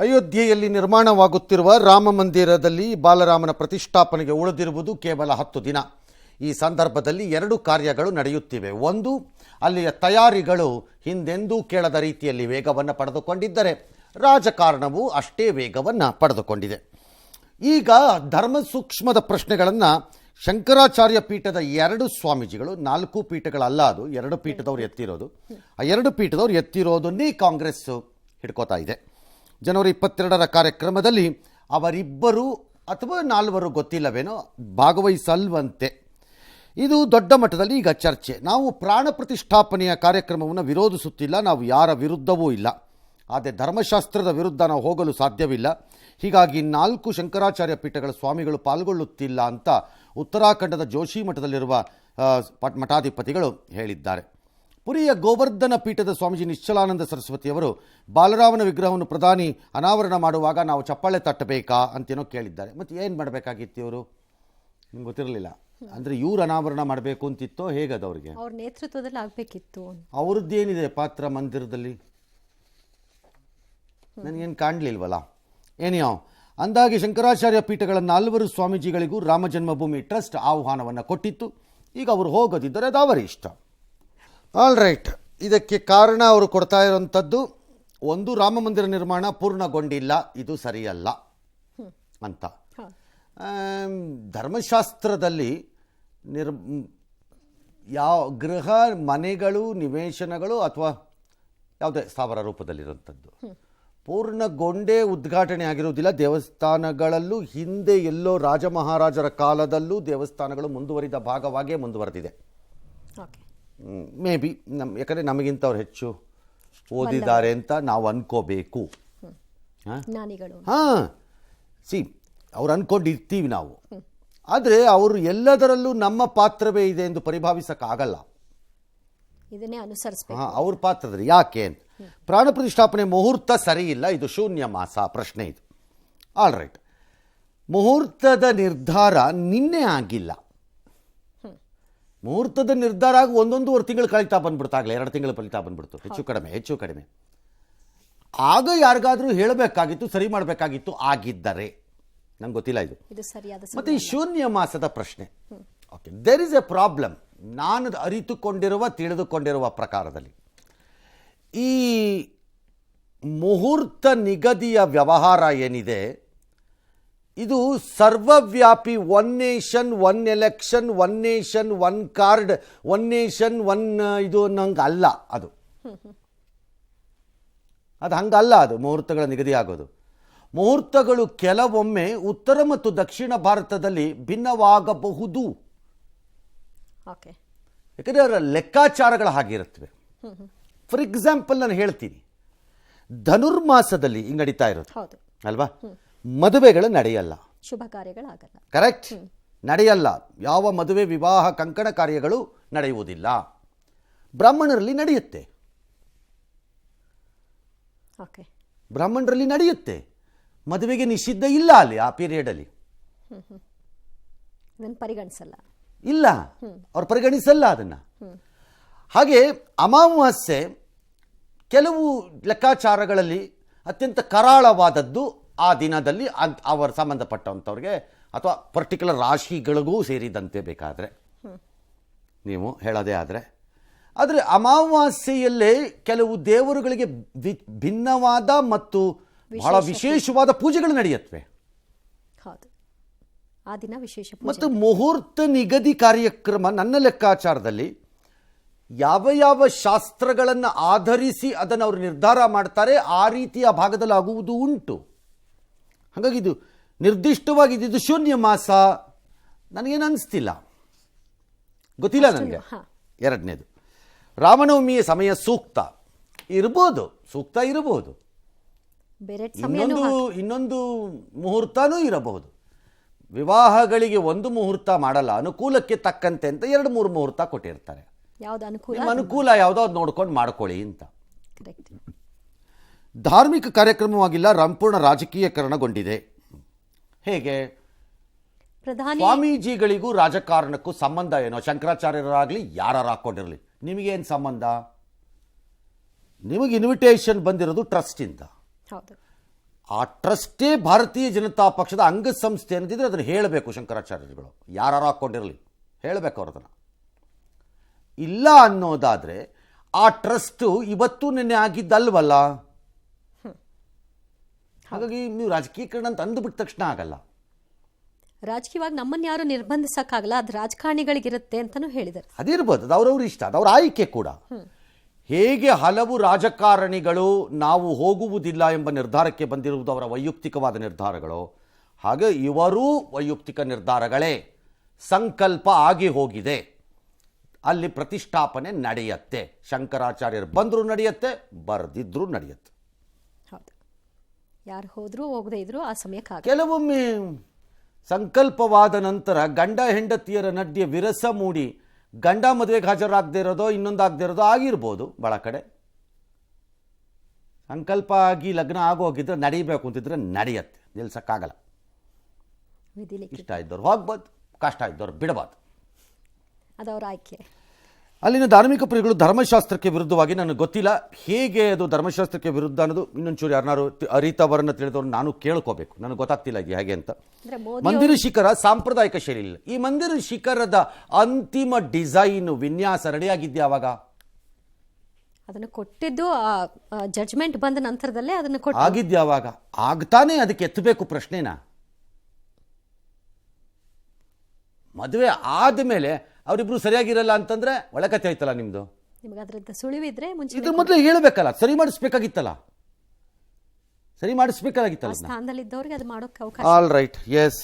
ಅಯೋಧ್ಯೆಯಲ್ಲಿ ನಿರ್ಮಾಣವಾಗುತ್ತಿರುವ ರಾಮ ಮಂದಿರದಲ್ಲಿ ಬಾಲರಾಮನ ಪ್ರತಿಷ್ಠಾಪನೆಗೆ ಉಳಿದಿರುವುದು ಕೇವಲ 10 ದಿನ. ಈ ಸಂದರ್ಭದಲ್ಲಿ 2 ಕಾರ್ಯಗಳು ನಡೆಯುತ್ತಿವೆ. ಒಂದು, ಅಲ್ಲಿಯ ತಯಾರಿಗಳು ಹಿಂದೆಂದೂ ಕೇಳದ ರೀತಿಯಲ್ಲಿ ವೇಗವನ್ನು ಪಡೆದುಕೊಂಡಿದ್ದರೆ ರಾಜಕಾರಣವು ಅಷ್ಟೇ ವೇಗವನ್ನು ಪಡೆದುಕೊಂಡಿದೆ. ಈಗ ಧರ್ಮ ಸೂಕ್ಷ್ಮದ ಪ್ರಶ್ನೆಗಳನ್ನು ಶಂಕರಾಚಾರ್ಯ ಪೀಠದ 2 ಸ್ವಾಮೀಜಿಗಳು, 4 ಪೀಠಗಳಲ್ಲ, ಅದು 2 ಪೀಠದವ್ರು ಎತ್ತಿರೋದು. ಆ 2 ಪೀಠದವ್ರು ಎತ್ತಿರೋದನ್ನೇ ಕಾಂಗ್ರೆಸ್ ಹಿಡ್ಕೋತಾ ಇದೆ. ಜನವರಿ 22ರ ಕಾರ್ಯಕ್ರಮದಲ್ಲಿ ಅವರಿಬ್ಬರು ಅಥವಾ 4 ಗೊತ್ತಿಲ್ಲವೇನೋ ಭಾಗವಹಿಸಲ್ವಂತೆ. ಇದು ದೊಡ್ಡ ಮಟ್ಟದಲ್ಲಿ ಈಗ ಚರ್ಚೆ. ನಾವು ಪ್ರಾಣ ಪ್ರತಿಷ್ಠಾಪನೆಯ ಕಾರ್ಯಕ್ರಮವನ್ನು ವಿರೋಧಿಸುತ್ತಿಲ್ಲ, ನಾವು ಯಾರ ವಿರುದ್ಧವೂ ಇಲ್ಲ. ಆದರೆ ಧರ್ಮಶಾಸ್ತ್ರದ ವಿರುದ್ಧ ನಾವು ಹೋಗಲು ಸಾಧ್ಯವಿಲ್ಲ. ಹೀಗಾಗಿ 4 ಶಂಕರಾಚಾರ್ಯ ಪೀಠಗಳ ಸ್ವಾಮಿಗಳು ಪಾಲ್ಗೊಳ್ಳುತ್ತಿಲ್ಲ ಅಂತ ಉತ್ತರಾಖಂಡದ ಜೋಶಿ ಮಠದಲ್ಲಿರುವ ಮಠಾಧಿಪತಿಗಳು ಹೇಳಿದ್ದಾರೆ. ಪುರಿಯ ಗೋವರ್ಧನ ಪೀಠದ ಸ್ವಾಮೀಜಿ ನಿಶ್ಚಲಾನಂದ ಸರಸ್ವತಿಯವರು ಬಾಲರಾಮನ ವಿಗ್ರಹವನ್ನು ಪ್ರಧಾನಿ ಅನಾವರಣ ಮಾಡುವಾಗ ನಾವು ಚಪ್ಪಾಳೆ ತಟ್ಟಬೇಕಾ ಅಂತೇನೋ ಕೇಳಿದ್ದಾರೆ. ಮತ್ತು ಏನು ಮಾಡಬೇಕಾಗಿತ್ತು ಇವರು? ನಿಮ್ಗೆ ಗೊತ್ತಿರಲಿಲ್ಲ ಅಂದರೆ ಇವ್ರು ಅನಾವರಣ ಮಾಡಬೇಕು ಅಂತಿತ್ತೋ ಹೇಗದು? ಅವ್ರಿಗೆ ಅವ್ರ ನೇತೃತ್ವದಲ್ಲಿ ಆಗಬೇಕಿತ್ತು. ಅವ್ರದ್ದೇನಿದೆ ಪಾತ್ರ ಮಂದಿರದಲ್ಲಿ? ನನಗೇನು ಕಾಣಲಿಲ್ವಲ್ಲ. ಏನಿಯೋ ಅಂದಾಗೆ ಶಂಕರಾಚಾರ್ಯ ಪೀಠಗಳ 4 ಸ್ವಾಮೀಜಿಗಳಿಗೂ ರಾಮ ಜನ್ಮಭೂಮಿ ಟ್ರಸ್ಟ್ ಆಹ್ವಾನವನ್ನು ಕೊಟ್ಟಿತ್ತು. ಈಗ ಅವರು ಹೋಗೋದಿದ್ದರೆ ಅದು ಅವರ ಇಷ್ಟ. All right. ಇದಕ್ಕೆ ಕಾರಣ ಅವರು ಕೊಡ್ತಾ ಇರುವಂಥದ್ದು, ಒಂದು, ರಾಮ ಮಂದಿರ ನಿರ್ಮಾಣ ಪೂರ್ಣಗೊಂಡಿಲ್ಲ, ಇದು ಸರಿಯಲ್ಲ ಅಂತ. ಧರ್ಮಶಾಸ್ತ್ರದಲ್ಲಿ ಯಾವ ಗೃಹ ಮನೆಗಳು ನಿವೇಶನಗಳು ಅಥವಾ ಯಾವುದೇ ಸ್ಥಾವರ ರೂಪದಲ್ಲಿರುವಂಥದ್ದು ಪೂರ್ಣಗೊಂಡೇ ಉದ್ಘಾಟನೆ ಆಗಿರುವುದಿಲ್ಲ. ದೇವಸ್ಥಾನಗಳಲ್ಲೂ ಹಿಂದೆ ಎಲ್ಲೋ ರಾಜ ಮಹಾರಾಜರ ಕಾಲದಲ್ಲೂ ದೇವಸ್ಥಾನಗಳು ಮುಂದುವರಿದ ಭಾಗವಾಗೇ ಮುಂದುವರೆದಿದೆ. ಮೇ ಬಿ ಯಾಕಂದರೆ ನಮಗಿಂತವ್ರು ಹೆಚ್ಚು ಓದಿದ್ದಾರೆ ಅಂತ ನಾವು ಅನ್ಕೋಬೇಕು. ಹಾಂ, ಅವ್ರು ಅಂದ್ಕೊಂಡಿರ್ತೀವಿ ನಾವು. ಆದರೆ ಅವರು ಎಲ್ಲದರಲ್ಲೂ ನಮ್ಮ ಪಾತ್ರವೇ ಇದೆ ಎಂದು ಪರಿಭಾವಿಸೋಕ್ಕಾಗಲ್ಲ. ಇದನ್ನೇ ಅನುಸರಿಸಬೇಕು ಅವ್ರ ಪಾತ್ರದಲ್ಲಿ. ಯಾಕೆ? ಪ್ರಾಣ ಪ್ರತಿಷ್ಠಾಪನೆ ಮುಹೂರ್ತ ಸರಿ ಇಲ್ಲ, ಇದು ಶೂನ್ಯ ಮಾಸ ಪ್ರಶ್ನೆ ಇದು. All right. ಮುಹೂರ್ತದ ನಿರ್ಧಾರ ನಿನ್ನೆ ಆಗಿಲ್ಲ. ಮುಹೂರ್ತದ ನಿರ್ಧಾರ ಆಗಿ 1.5 ತಿಂಗಳು ಕಳೀತಾ ಬಂದ್ಬಿಡ್ತಾಗಲೇ, 2 ತಿಂಗಳು ಕಳೀತಾ ಬಂದ್ಬಿಡ್ತು, ಹೆಚ್ಚು ಕಡಿಮೆ. ಆಗ ಯಾರಿಗಾದ್ರೂ ಹೇಳಬೇಕಾಗಿತ್ತು, ಸರಿ ಮಾಡಬೇಕಾಗಿತ್ತು, ಆಗಿದ್ದರೆ. ನಂಗೆ ಗೊತ್ತಿಲ್ಲ ಇದು. ಮತ್ತು ಈ ಶೂನ್ಯ ಮಾಸದ ಪ್ರಶ್ನೆ, okay, there is a problem. ನಾನು ತಿಳಿದುಕೊಂಡಿರುವ ಪ್ರಕಾರದಲ್ಲಿ ಈ ಮುಹೂರ್ತ ನಿಗದಿಯ ವ್ಯವಹಾರ ಏನಿದೆ, ಇದು ಸರ್ವವ್ಯಾಪಿ, 1 nation 1 election, 1 nation 1 card, 1 nation 1 ಇದು ನಂಗೆ ಅಲ್ಲ. ಅದು ಹಂಗಲ್ಲ. ಅದು ಮುಹೂರ್ತಗಳ ನಿಗದಿ ಆಗೋದು. ಮುಹೂರ್ತಗಳು ಕೆಲವೊಮ್ಮೆ ಉತ್ತರ ಮತ್ತು ದಕ್ಷಿಣ ಭಾರತದಲ್ಲಿ ಭಿನ್ನವಾಗಬಹುದು. ಯಾಕಂದರೆ ಅವರ ಲೆಕ್ಕಾಚಾರಗಳು ಹಾಗಿರುತ್ತವೆ. ಫಾರ್ ಎಕ್ಸಾಂಪಲ್ ನಾನು ಹೇಳ್ತೀನಿ, ಧನುರ್ಮಾಸದಲ್ಲಿ ಹಿಂಗೆ ನಡೀತಾ ಇರೋದು ಅಲ್ವಾ, ಮದುವೆಗಳು ನಡೆಯಲ್ಲ, ಶುಭ ಕಾರ್ಯಗಳಾಗಲ್ಲ. ಕರೆಕ್ಟ್, ನಡೆಯಲ್ಲ. ಯಾವ ಮದುವೆ ವಿವಾಹ ಕಂಕಣ ಕಾರ್ಯಗಳು ನಡೆಯುವುದಿಲ್ಲ. ಬ್ರಾಹ್ಮಣರಲ್ಲಿ ನಡೆಯುತ್ತೆ, ಬ್ರಾಹ್ಮಣರಲ್ಲಿ ನಡೆಯುತ್ತೆ. ಮದುವೆಗೆ ನಿಷಿದ್ಧ ಇಲ್ಲ ಅಲ್ಲಿ, ಆ ಪೀರಿಯಡಲ್ಲಿ ಪರಿಗಣಿಸಲ್ಲ, ಇಲ್ಲ, ಅವ್ರು ಪರಿಗಣಿಸಲ್ಲ ಅದನ್ನು. ಹಾಗೆ ಅಮಾವಾಸ್ಯೆ ಕೆಲವು ಲೆಕ್ಕಾಚಾರಗಳಲ್ಲಿ ಅತ್ಯಂತ ಕರಾಳವಾದದ್ದು. ಆ ದಿನದಲ್ಲಿ ಅವರ ಸಂಬಂಧಪಟ್ಟಂಥವ್ರಿಗೆ ಅಥವಾ ಪರ್ಟಿಕ್ಯುಲರ್ ರಾಶಿಗಳಿಗೂ ಸೇರಿದಂತೆ ಬೇಕಾದರೆ ನೀವು ಹೇಳೋದೇ ಆದರೆ ಅಮಾವಾಸ್ಯೆಯಲ್ಲೇ ಕೆಲವು ದೇವರುಗಳಿಗೆ ಭಿನ್ನವಾದ ಮತ್ತು ಬಹಳ ವಿಶೇಷವಾದ ಪೂಜೆಗಳು ನಡೆಯುತ್ತವೆ. ಮತ್ತು ಮುಹೂರ್ತ ನಿಗದಿ ಕಾರ್ಯಕ್ರಮ ನನ್ನ ಲೆಕ್ಕಾಚಾರದಲ್ಲಿ ಯಾವ ಶಾಸ್ತ್ರಗಳನ್ನು ಆಧರಿಸಿ ಅದನ್ನು ಅವರು ನಿರ್ಧಾರ ಮಾಡ್ತಾರೆ, ಆ ರೀತಿಯ ಭಾಗದಲ್ಲಿ ಆಗುವುದು ಉಂಟು. ಹಾಗಾಗಿ ಇದು ನಿರ್ದಿಷ್ಟವಾಗಿ ಇದು ಶೂನ್ಯ ಮಾಸ ನನಗೇನು ಅನಿಸ್ತಿಲ್ಲ, ಗೊತ್ತಿಲ್ಲ ನನಗೆ. ಎರಡನೇದು, ರಾಮನವಮಿಯ ಸಮಯ ಸೂಕ್ತ ಇರಬಹುದು, ಇನ್ನೊಂದು ಮುಹೂರ್ತನೂ ಇರಬಹುದು. ವಿವಾಹಗಳಿಗೆ 1 ಮುಹೂರ್ತ ಮಾಡಲ್ಲ, ಅನುಕೂಲಕ್ಕೆ ತಕ್ಕಂತೆ ಅಂತ 2-3 ಮುಹೂರ್ತ ಕೊಟ್ಟಿರ್ತಾರೆ. ಅನುಕೂಲ ಯಾವುದೋ ಅದು ನೋಡ್ಕೊಂಡು ಮಾಡ್ಕೊಳ್ಳಿ ಅಂತ. ಧಾರ್ಮಿಕ ಕಾರ್ಯಕ್ರಮವಾಗಿಲ್ಲ, ಸಂಪೂರ್ಣ ರಾಜಕೀಯಕರಣಗೊಂಡಿದೆ. ಹೇಗೆ? ಸ್ವಾಮೀಜಿಗಳಿಗೂ ರಾಜಕಾರಣಕ್ಕೂ ಸಂಬಂಧ ಏನೋ? ಶಂಕರಾಚಾರ್ಯರಾಗಲಿ ಯಾರು ಹಾಕೊಂಡಿರಲಿ, ನಿಮಗೇನು ಸಂಬಂಧ? ನಿಮಗೆ ಇನ್ವಿಟೇಷನ್ ಬಂದಿರೋದು ಟ್ರಸ್ಟಿಂದ. ಆ ಟ್ರಸ್ಟೇ ಭಾರತೀಯ ಜನತಾ ಪಕ್ಷದ ಅಂಗಸಂಸ್ಥೆ ಅನ್ನದಿದ್ರೆ ಅದನ್ನು ಹೇಳಬೇಕು ಶಂಕರಾಚಾರ್ಯರುಗಳು, ಯಾರು ಹಾಕ್ಕೊಂಡಿರಲಿ ಹೇಳಬೇಕು ಅವ್ರದನ್ನು. ಇಲ್ಲ ಅನ್ನೋದಾದರೆ ಆ ಟ್ರಸ್ಟು ಇವತ್ತು ನಿನ್ನೆ ಆಗಿದ್ದಲ್ವಲ್ಲ. ಹಾಗಾಗಿ ನೀವು ರಾಜಕೀಕರಣ ಅಂತ ಅಂದುಬಿಟ್ಟ ತಕ್ಷಣ ಆಗಲ್ಲ. ರಾಜಕೀಯವಾಗಿ ನಮ್ಮನ್ನು ಯಾರು ನಿರ್ಬಂಧಿಸಕ್ಕಾಗಲ್ಲ, ಅದು ರಾಜಕಾರಣಿಗಳಿಗಿರುತ್ತೆ ಅಂತಲೂ ಹೇಳಿದ್ದಾರೆ. ಅದಿರ್ಬೋದು, ಅದು ಅವ್ರವ್ರ ಇಷ್ಟ, ಅದು ಅವ್ರ ಆಯ್ಕೆ ಕೂಡ. ಹೇಗೆ ಹಲವು ರಾಜಕಾರಣಿಗಳು ನಾವು ಹೋಗುವುದಿಲ್ಲ ಎಂಬ ನಿರ್ಧಾರಕ್ಕೆ ಬಂದಿರುವುದು ಅವರ ವೈಯಕ್ತಿಕವಾದ ನಿರ್ಧಾರಗಳು, ಹಾಗೆ ಇವರೂ ವೈಯಕ್ತಿಕ ನಿರ್ಧಾರಗಳೇ. ಸಂಕಲ್ಪ ಆಗಿ ಹೋಗಿದೆ, ಅಲ್ಲಿ ಪ್ರತಿಷ್ಠಾಪನೆ ನಡೆಯುತ್ತೆ. ಶಂಕರಾಚಾರ್ಯರು ಬಂದರೂ ನಡೆಯುತ್ತೆ, ಬರೆದಿದ್ರೂ ನಡೆಯುತ್ತೆ. ಹೌದು, ಯಾರು ಹೋದರೂ ಹೋಗದೇ ಇದ್ರೂ ಆ ಸಮಯಕ್ಕೆ ಕೆಲವೊಮ್ಮೆ ಸಂಕಲ್ಪವಾದ ನಂತರ ಗಂಡ ಹೆಂಡತಿಯರ ನಡುವೆ ವಿರಸ ಮೂಡಿ ಗಂಡ ಮದುವೆಗೆ ಹಾಜರಾಗದೇ ಇರೋದೋ ಇನ್ನೊಂದಾಗದೇ ಇರೋದೋ ಆಗಿರ್ಬೋದು. ಭಾಳ ಕಡೆ ಸಂಕಲ್ಪ ಆಗಿ ಲಗ್ನ ಆಗೋಗಿದ್ರೆ ನಡೀಬೇಕು ಅಂತಿದ್ರೆ ನಡೆಯುತ್ತೆ, ನಿಲ್ಸಕ್ಕಾಗಲ್ಲ. ಇಷ್ಟ ಇದ್ದವ್ರು ಹೋಗ್ಬೋದು, ಕಷ್ಟ ಇದ್ದವ್ರು ಬಿಡಬಾರ್ದು, ಅದು ಅವ್ರ ಆಯ್ಕೆ. ಅಲ್ಲಿನ ಧಾರ್ಮಿಕ ಪ್ರಿಯಗಳು ಧರ್ಮಶಾಸ್ತ್ರಕ್ಕೆ ವಿರುದ್ಧವಾಗಿ ನನಗೆ ಗೊತ್ತಿಲ್ಲ ಹೇಗೆ ಅದು ಧರ್ಮಶಾಸ್ತ್ರಕ್ಕೆ ವಿರುದ್ಧ ಅನ್ನೋದು. ಇನ್ನೊಂಚೂರು ಯಾರನ್ನಾರು ಅರಿತವರನ್ನು ತಿಳಿದವ್ರು ನಾನು ಕೇಳ್ಕೋಬೇಕು, ನನಗೆ ಗೊತ್ತಾಗ್ತಿಲ್ಲ ಇದು ಹೇಗೆ ಅಂತ. ಮಂದಿರ ಶಿಖರ ಸಾಂಪ್ರದಾಯಿಕ ಶೈಲಿ ಇಲ್ಲ. ಈ ಮಂದಿರ ಶಿಖರದ ಅಂತಿಮ ಡಿಸೈನ್ ವಿನ್ಯಾಸ ರೆಡಿಯಾಗಿದ್ದೆ ಆವಾಗ ಅದನ್ನು ಕೊಟ್ಟಿದ್ದು ಜಡ್ಜ್ಮೆಂಟ್ ಬಂದ ನಂತರದಲ್ಲೇ ಅದನ್ನು ಕೊಟ್ಟು ಆಗಿದ್ದೆ ಆವಾಗ. ಆಗ್ತಾನೆ ಅದಕ್ಕೆ ಎತ್ತಬೇಕು ಪ್ರಶ್ನೆನ. ಮದುವೆ ಆದಮೇಲೆ ಅವರಿಬ್ರು ಸರಿಯಾಗಿರಲ್ಲ ಅಂತಂದ್ರೆ ಒಳಕತೆ ಆಯ್ತಲ್ಲ ನಿಮ್ದು. ನಿಮಗೆ ಅದರದ್ದು ಸುಳಿವಿದ್ರೆ ಮುಂಚೆ ಇದು ಮೊದಲೇ ಹೇಳಬೇಕಲ್ಲ, ಸರಿ ಮಾಡಿಸ್ಬೇಕಾಗಿತ್ತಲ್ಲ, ಸರಿ ಮಾಡಿಸ್ಬೇಕಾಗಿತ್ತಲ್ಲ. ಸ್ಥಾನದಲ್ಲಿದ್ದವ್ರಿಗೆ ಅದು ಮಾಡೋಕೆ ಅವಕಾಶ. All right, S.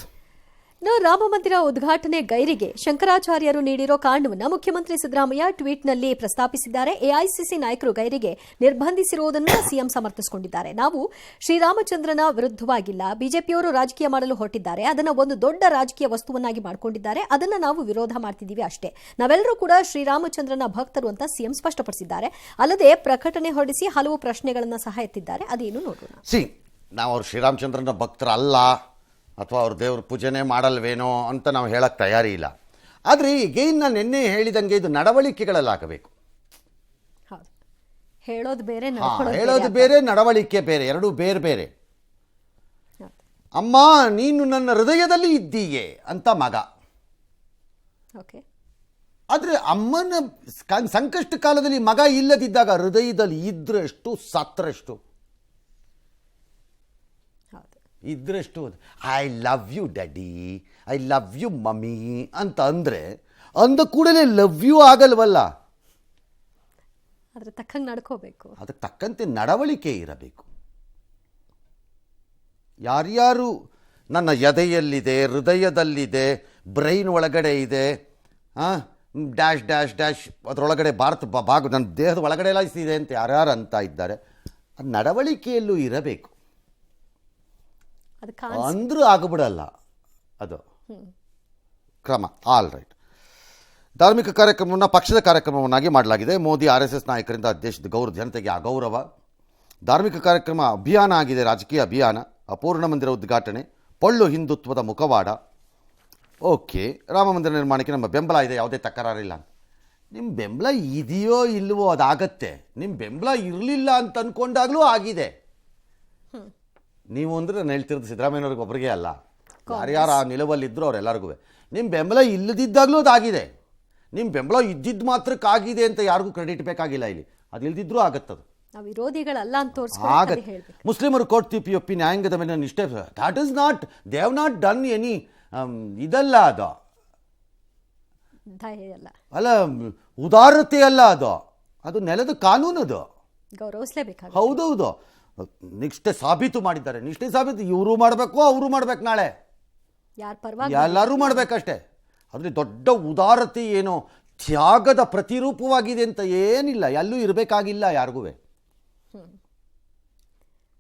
ರಾಮ ಮಂದಿರ ಉದ್ಘಾಟನೆ ಗೈರಿಗೆ ಶಂಕರಾಚಾರ್ಯರು ನೀಡಿರೋ ಕಾರಣವನ್ನು ಮುಖ್ಯಮಂತ್ರಿ ಸಿದ್ದರಾಮಯ್ಯ ಟ್ವೀಟ್ನಲ್ಲಿ ಪ್ರಸ್ತಾಪಿಸಿದ್ದಾರೆ. ಎಐಸಿಸಿ ನಾಯಕರು ಗೈರಿಗೆ ನಿರ್ಬಂಧಿಸಿರುವುದನ್ನು ಸಿಎಂ ಸಮರ್ಥಿಸಿಕೊಂಡಿದ್ದಾರೆ. ನಾವು ಶ್ರೀರಾಮಚಂದ್ರನ ವಿರುದ್ಧವಾಗಿಲ್ಲ, ಬಿಜೆಪಿಯವರು ರಾಜಕೀಯ ಮಾಡಲು ಹೊರಟಿದ್ದಾರೆ, ಅದನ್ನು ಒಂದು ದೊಡ್ಡ ರಾಜಕೀಯ ವಸ್ತುವನ್ನಾಗಿ ಮಾಡಿಕೊಂಡಿದ್ದಾರೆ, ಅದನ್ನು ನಾವು ವಿರೋಧ ಮಾಡ್ತಿದ್ದೀವಿ ಅಷ್ಟೇ. ನಾವೆಲ್ಲರೂ ಕೂಡ ಶ್ರೀರಾಮಚಂದ್ರನ ಭಕ್ತರು ಅಂತ ಸಿಎಂ ಸ್ಪಷ್ಟಪಡಿಸಿದ್ದಾರೆ. ಅಲ್ಲದೆ ಪ್ರಕಟಣೆ ಹೊರಡಿಸಿ ಹಲವು ಪ್ರಶ್ನೆಗಳನ್ನು ಸಹ ಎತ್ತಿದ್ದಾರೆ. ಅದೇನು ನೋಡೋಣ. ನಾವು ಅವ್ರು ಶ್ರೀರಾಮಚಂದ್ರನ ಭಕ್ತರಲ್ಲ ಅಥವಾ ಅವ್ರ ದೇವ್ರ ಪೂಜೆನೇ ಮಾಡಲ್ವೇನೋ ಅಂತ ನಾವು ಹೇಳಕ್ಕೆ ತಯಾರಿ ಇಲ್ಲ. ಆದರೆ ಈಗೇನು ನಾನು ನಿನ್ನೆ ಹೇಳಿದಂಗೆ ಇದು ನಡವಳಿಕೆಗಳಲ್ಲಾಗಬೇಕು. ಹೇಳೋದು ಬೇರೆ, ಹೇಳೋದು ಬೇರೆ, ನಡವಳಿಕೆ ಬೇರೆ, ಎರಡೂ ಬೇರೆ ಬೇರೆ. ಅಮ್ಮ ನೀನು ನನ್ನ ಹೃದಯದಲ್ಲಿ ಇದ್ದೀಯೆ ಅಂತ ಮಗ. ಆದರೆ ಅಮ್ಮನ ಸಂಕಷ್ಟ ಕಾಲದಲ್ಲಿ ಮಗ ಇಲ್ಲದಿದ್ದಾಗ ಹೃದಯದಲ್ಲಿ ಇದ್ರಷ್ಟು ಸತ್ರಷ್ಟು ಇದ್ರಷ್ಟು I love you daddy, I love you mummy ಅಂತ ಅಂದರೆ ಅಂದ ಕೂಡಲೇ ಲವ್ ಯು ಆಗಲ್ವಲ್ಲ. ಅದಕ್ಕೆ ತಕ್ಕಂಗೆ ನಡ್ಕೋಬೇಕು, ಅದಕ್ಕೆ ತಕ್ಕಂತೆ ನಡವಳಿಕೆ ಇರಬೇಕು. ಯಾರ್ಯಾರು ನನ್ನ ಎದೆಯಲ್ಲಿದೆ, ಹೃದಯದಲ್ಲಿದೆ, ಬ್ರೈನ್ ಒಳಗಡೆ ಇದೆ, ಡ್ಯಾಶ್ ಡ್ಯಾಶ್ ಡ್ಯಾಶ್ ಅದರೊಳಗಡೆ ಭಾರತ ಭಾಗ ನನ್ನ ದೇಹದ ಒಳಗಡೆ ಎಲ್ಲ ಇದೆ ಅಂತ ಯಾರ್ಯಾರು ಅಂತ ಇದ್ದಾರೆ, ಅದು ನಡವಳಿಕೆಯಲ್ಲೂ ಇರಬೇಕು. ಅಂದ್ರೂ ಆಗಿಬಿಡಲ್ಲ ಅದು ಕ್ರಮ. All right. ಧಾರ್ಮಿಕ ಕಾರ್ಯಕ್ರಮವನ್ನು ಪಕ್ಷದ ಕಾರ್ಯಕ್ರಮವನ್ನಾಗಿ ಮಾಡಲಾಗಿದೆ. ಮೋದಿ RSS ನಾಯಕರಿಂದ ದೇಶದ ಜನತೆಗೆ ಅಗೌರವ. ಧಾರ್ಮಿಕ ಕಾರ್ಯಕ್ರಮ ಅಭಿಯಾನ ಆಗಿದೆ, ರಾಜಕೀಯ ಅಭಿಯಾನ. ಅಪೂರ್ಣ ಮಂದಿರ ಉದ್ಘಾಟನೆ, ಪೊಳ್ಳು ಹಿಂದುತ್ವದ ಮುಖವಾಡ. ಓಕೆ, ರಾಮ ಮಂದಿರ ನಿರ್ಮಾಣಕ್ಕೆ ನಮ್ಮ ಬೆಂಬಲ ಇದೆ, ಯಾವುದೇ ತಕರಾರಿಲ್ಲ. ನಿಮ್ಮ ಬೆಂಬಲ ಇದೆಯೋ ಇಲ್ವೋ ಅದಾಗತ್ತೆ. ನಿಮ್ಮ ಬೆಂಬಲ ಇರಲಿಲ್ಲ ಅಂತ ಅಂದ್ಕೊಂಡಾಗಲೂ ಆಗಿದೆ. ನೀವು ಅಂದರೆ ನಾನು ಹೇಳ್ತಿರೋದು ಸಿದ್ದರಾಮಯ್ಯವ್ರಿಗೆ ಒಬ್ಬರಿಗೆ ಅಲ್ಲ, ಯಾರ್ಯಾರು ಆ ನಿಲುವಲ್ಲಿದ್ದರೂ ಅವರೆಲ್ಲರಿಗೂ. ನಿಮ್ಮ ಬೆಂಬಲ ಇಲ್ಲದಿದ್ದಾಗಲೂ ಅದಾಗಿದೆ. ನಿಮ್ಮ ಬೆಂಬಲ ಇದ್ದಿದ್ದು ಮಾತ್ರಕ್ಕಾಗಿದೆ ಅಂತ ಯಾರಿಗೂ ಕ್ರೆಡಿಟ್ ಬೇಕಾಗಿಲ್ಲ ಇಲ್ಲಿ. ಅದು ಇಲ್ದಿದ್ರೂ ಆಗತ್ತದು, ವಿರೋಧಿಗಳಲ್ಲ ಅಂತ ಆಗತ್ತೆ. ಮುಸ್ಲಿಮರು ಕೋರ್ಟ್ ತೀರ್ಪಿ ನ್ಯಾಯಾಂಗದ ಮೇಲೆ ನಿಷ್ಠೆ, that is not, they have not done any ಇದಲ್ಲ, ಅದು ಅಲ್ಲ, ಉದಾರತೆ ಅಲ್ಲ, ಅದು ನೆಲದ ಕಾನೂನು, ಅದು ಗೌರವಿಸಲೇಬೇಕು. ಹೌದೌದು, ನಿಷ್ಠೆ ಸಾಬೀತು ಮಾಡಿದ್ದಾರೆ. ನಿಷ್ಠೆ ಸಾಬೀತು ಇವರು ಮಾಡಬೇಕು, ಅವರು ಮಾಡ್ಬೇಕು, ನಾಳೆ ಎಲ್ಲರೂ ಮಾಡಬೇಕಷ್ಟೇ. ಆದರೆ ದೊಡ್ಡ ಉದಾರತೆ ಏನೋ ತ್ಯಾಗದ ಪ್ರತಿರೂಪವಾಗಿದೆ ಅಂತ ಏನಿಲ್ಲ, ಎಲ್ಲೂ ಇರಬೇಕಾಗಿಲ್ಲ, ಯಾರಿಗೂ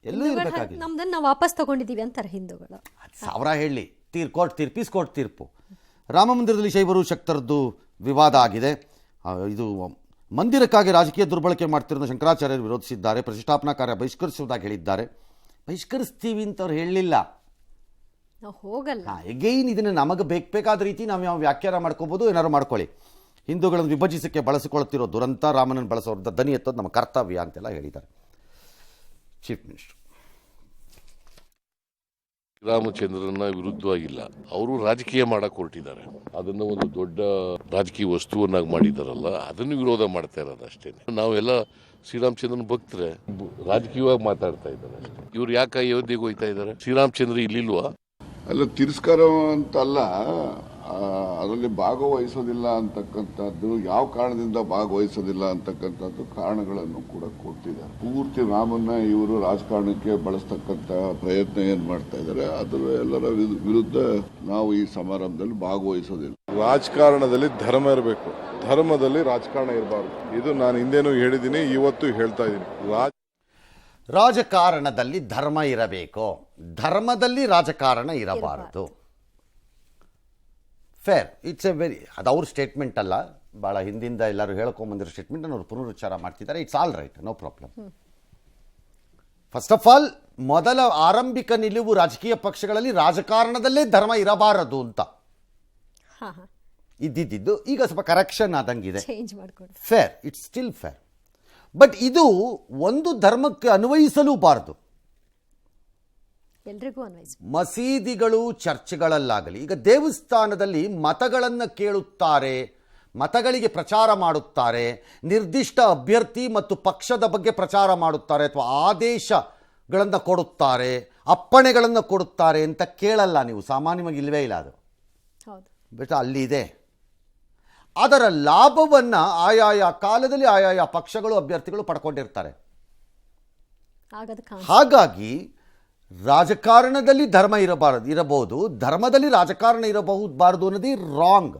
ಎಲ್ಲೂ ಇರಬೇಕಾಗಿಲ್ಲ. ನಮ್ದನ್ನ ನಾವು ವಾಪಸ್ ತಗೊಂಡಿದ್ದೀವಿ ಅಂತಾರೆ ಹಿಂದೂಗಳು. ಸಾವಿರ ಹೇಳಿ, ಕೋರ್ಟ್ ತೀರ್ಪು. ರಾಮ ಮಂದಿರದಲ್ಲಿ ಶೈವರು ಶಕ್ತರದ್ದು ವಿವಾದ ಆಗಿದೆ. ಇದು ಮಂದಿರಕ್ಕಾಗಿ ರಾಜಕೀಯ ದುರ್ಬಳಕೆ ಮಾಡ್ತಿರೋದು ಶಂಕರಾಚಾರ್ಯರು ವಿರೋಧಿಸಿದ್ದಾರೆ. ಪ್ರತಿಷ್ಠಾಪನಾ ಕಾರ್ಯ ಬಹಿಷ್ಕರಿಸುವುದಾಗಿ ಹೇಳಿದ್ದಾರೆ. ಬಹಿಷ್ಕರಿಸ್ತೀವಿ ಅಂತ ಅವ್ರು ಹೇಳಲಿಲ್ಲ, ಹೋಗಲ್ಲ. ಎಗೈನ್ ಇದನ್ನು ನಮಗೆ ಬೇಕಾದ ರೀತಿ ನಾವು ಯಾವ ವ್ಯಾಖ್ಯಾನ ಮಾಡ್ಕೋಬೋದು, ಏನಾದ್ರು ಮಾಡ್ಕೊಳ್ಳಿ. ಹಿಂದೂಗಳನ್ನು ವಿಭಜಿಸಕ್ಕೆ ಬಳಸಿಕೊಳ್ಳುತ್ತಿರೋ ದುರಂತ, ರಾಮನನ್ನು ಬಳಸೋರ್ದ ದನಿ ಎತ್ತೋದು ನಮ್ಮ ಕರ್ತವ್ಯ ಅಂತೆಲ್ಲ ಹೇಳಿದ್ದಾರೆ ಚೀಫ್ ಮಿನಿಸ್ಟರ್. ರಾಮಚಂದ್ರನ ವಿರುದ್ಧವಾಗಿಲ್ಲ, ಅವರು ರಾಜಕೀಯ ಮಾಡಕ್ ಹೊರಟಿದ್ದಾರೆ. ಅದನ್ನ ಒಂದು ದೊಡ್ಡ ರಾಜಕೀಯ ವಸ್ತುವನ್ನಾಗಿ ಮಾಡಿದಾರಲ್ಲ, ಅದನ್ನು ವಿರೋಧ ಮಾಡ್ತಾ ಇರೋದು ಅಷ್ಟೇ. ನಾವೆಲ್ಲ ಶ್ರೀರಾಮಚಂದ್ರನ ಭಕ್ತರೆ, ರಾಜಕೀಯವಾಗಿ ಮಾತಾಡ್ತಾ ಇದ್ದಾರೆ ಅಷ್ಟೇ. ಇವ್ರು ಯಾಕೆ ಅಯೋಧ್ಯೆಗೆ ಹೋಗ್ತಾ ಇದ್ದಾರೆ? ಶ್ರೀರಾಮಚಂದ್ರ ಇಲ್ಲಿಲ್ವಾ? ಅಲ್ಲ, ತಿರಸ್ಕಾರ ಅಂತಲ್ಲ, ಅದರಲ್ಲಿ ಭಾಗವಹಿಸೋದಿಲ್ಲ ಅಂತಕ್ಕಂಥದ್ದು, ಯಾವ ಕಾರಣದಿಂದ ಭಾಗವಹಿಸೋದಿಲ್ಲ ಅಂತಕ್ಕಂಥದ್ದು ಕಾರಣಗಳನ್ನು ಕೂಡ ಕೊಟ್ಟಿದ್ದಾರೆ. ಪೂರ್ತಿ ರಾಮನ್ನ ಇವರು ರಾಜಕಾರಣಕ್ಕೆ ಬಳಸ್ತಕ್ಕಂಥ ಪ್ರಯತ್ನ ಏನ್ ಮಾಡ್ತಾ ಇದ್ದಾರೆ, ಅದರ ಎಲ್ಲರ ವಿರುದ್ಧ ನಾವು ಈ ಸಮಾರಂಭದಲ್ಲಿ ಭಾಗವಹಿಸೋದಿಲ್ಲ. ರಾಜಕಾರಣದಲ್ಲಿ ಧರ್ಮ ಇರಬೇಕು, ಧರ್ಮದಲ್ಲಿ ರಾಜಕಾರಣ ಇರಬಾರ್ದು. ಇದು ನಾನು ಹಿಂದೆನೂ ಹೇಳಿದ್ದೀನಿ, ಇವತ್ತು ಹೇಳ್ತಾ ಇದ್ದೀನಿ. ರಾಜಕಾರಣದಲ್ಲಿ ಧರ್ಮ ಇರಬೇಕು, ಧರ್ಮದಲ್ಲಿ ರಾಜಕಾರಣ ಇರಬಾರದು. ಫೇರ್, ಇಟ್ಸ್ ಎ ವೆರಿ, ಅದು ಅವ್ರ ಸ್ಟೇಟ್ಮೆಂಟ್ ಅಲ್ಲ, ಭಾಳ ಹಿಂದಿಂದ ಎಲ್ಲರೂ ಹೇಳ್ಕೊಂಬಂದಿರೋ ಸ್ಟೇಟ್ಮೆಂಟ್ ಅವ್ರು ಪುನರುಚ್ಚಾರ ಮಾಡ್ತಿದ್ದಾರೆ. It's all right, no problem. First of all, ಮೊದಲ ಆರಂಭಿಕ ನಿಲುವು ರಾಜಕೀಯ ಪಕ್ಷಗಳಲ್ಲಿ ರಾಜಕಾರಣದಲ್ಲೇ ಧರ್ಮ ಇರಬಾರದು ಅಂತ ಇದ್ದಿದ್ದು. ಈಗ ಸ್ವಲ್ಪ ಕರೆಕ್ಷನ್ ಆದಂಗಿದೆ. Fair, it's still fair. But ಇದು ಒಂದು ಧರ್ಮಕ್ಕೆ ಅನ್ವಯಿಸಲೂಬಾರದು. ಮಸೀದಿಗಳು, ಚರ್ಚ್ಗಳಲ್ಲಾಗಲಿ, ಈಗ ದೇವಸ್ಥಾನದಲ್ಲಿ ಮತಗಳನ್ನು ಕೇಳುತ್ತಾರೆ, ಮತಗಳಿಗೆ ಪ್ರಚಾರ ಮಾಡುತ್ತಾರೆ, ನಿರ್ದಿಷ್ಟ ಅಭ್ಯರ್ಥಿ ಮತ್ತು ಪಕ್ಷದ ಬಗ್ಗೆ ಪ್ರಚಾರ ಮಾಡುತ್ತಾರೆ, ಅಥವಾ ಆದೇಶಗಳನ್ನು ಕೊಡುತ್ತಾರೆ, ಅಪ್ಪಣೆಗಳನ್ನು ಕೊಡುತ್ತಾರೆ ಅಂತ ಕೇಳಲ್ಲ ನೀವು. ಸಾಮಾನ್ಯವಾಗಿ ಇಲ್ಲವೇ ಇಲ್ಲ ಅದು. ಬಟ್ ಅಲ್ಲಿದೆ. ಅದರ ಲಾಭವನ್ನು ಆಯಾಯ ಕಾಲದಲ್ಲಿ ಆಯಾಯ ಪಕ್ಷಗಳು, ಅಭ್ಯರ್ಥಿಗಳು ಪಡ್ಕೊಂಡಿರ್ತಾರೆ. ಹಾಗಾಗಿ ರಾಜಕಾರಣದಲ್ಲಿ ಧರ್ಮ ಇರಬಹುದು, ಧರ್ಮದಲ್ಲಿ ರಾಜಕಾರಣ ಇರಬಹುದಾರದು ಅನ್ನೋದೇ ರಾಂಗ್.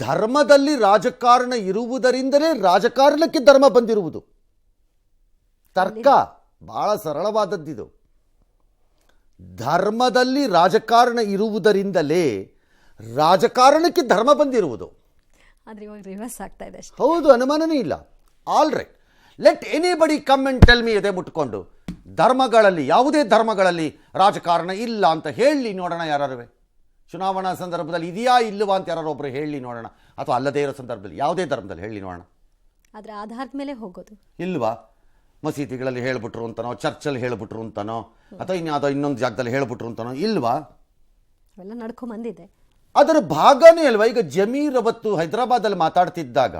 ಧರ್ಮದಲ್ಲಿ ರಾಜಕಾರಣ ಇರುವುದರಿಂದಲೇ ರಾಜಕಾರಣಕ್ಕೆ ಧರ್ಮ ಬಂದಿರುವುದು. ತರ್ಕ ಬಹಳ ಸರಳವಾದದ್ದಿದು. ಧರ್ಮದಲ್ಲಿ ರಾಜಕಾರಣ ಇರುವುದರಿಂದಲೇ ರಾಜಕಾರಣಕ್ಕೆ ಧರ್ಮ ಬಂದಿರುವುದು. ಹೌದು, ಅನುಮಾನನೇ ಇಲ್ಲ. All right, let anybody come and tell me ಎದೆ ಮುಟ್ಕೊಂಡು ಧರ್ಮಗಳಲ್ಲಿ, ಯಾವುದೇ ಧರ್ಮಗಳಲ್ಲಿ ರಾಜಕಾರಣ ಇಲ್ಲ ಅಂತ ಹೇಳಿ ನೋಡೋಣ. ಯಾರೇ ಚುನಾವಣಾ ಸಂದರ್ಭದಲ್ಲಿ ಇದೆಯಾ ಇಲ್ಲವಾ ಅಂತ ಯಾರು ಒಬ್ಬರು ಹೇಳಿ ನೋಡೋಣ. ಅಥವಾ ಅಲ್ಲದೇ ಇರೋ ಸಂದರ್ಭದಲ್ಲಿ ಯಾವುದೇ ಧರ್ಮದಲ್ಲಿ ಹೇಳಿ ನೋಡೋಣ. ಅದರ ಆಧಾರದ ಮೇಲೆ ಹೋಗೋದು ಇಲ್ವಾ? ಮಸೀದಿಗಳಲ್ಲಿ ಹೇಳ್ಬಿಟ್ರು ಅಂತನೋ, ಚರ್ಚಲ್ಲಿ ಹೇಳ್ಬಿಟ್ರು ಅಂತನೋ, ಅಥವಾ ಇನ್ಯಾವುದೋ ಇನ್ನೊಂದು ಜಾಗದಲ್ಲಿ ಹೇಳ್ಬಿಟ್ರು ಅಂತನೋ ಇಲ್ವಾ? ಅವೆಲ್ಲ ನಡ್ಕೊಂಡ್ ಬಂದಿದೆ. ಅದರ ಭಾಗನೇ ಅಲ್ವಾ? ಈಗ ಜಮೀರ್ ಅವತ್ತು ಹೈದರಾಬಾದಲ್ಲಿ ಮಾತಾಡ್ತಿದ್ದಾಗ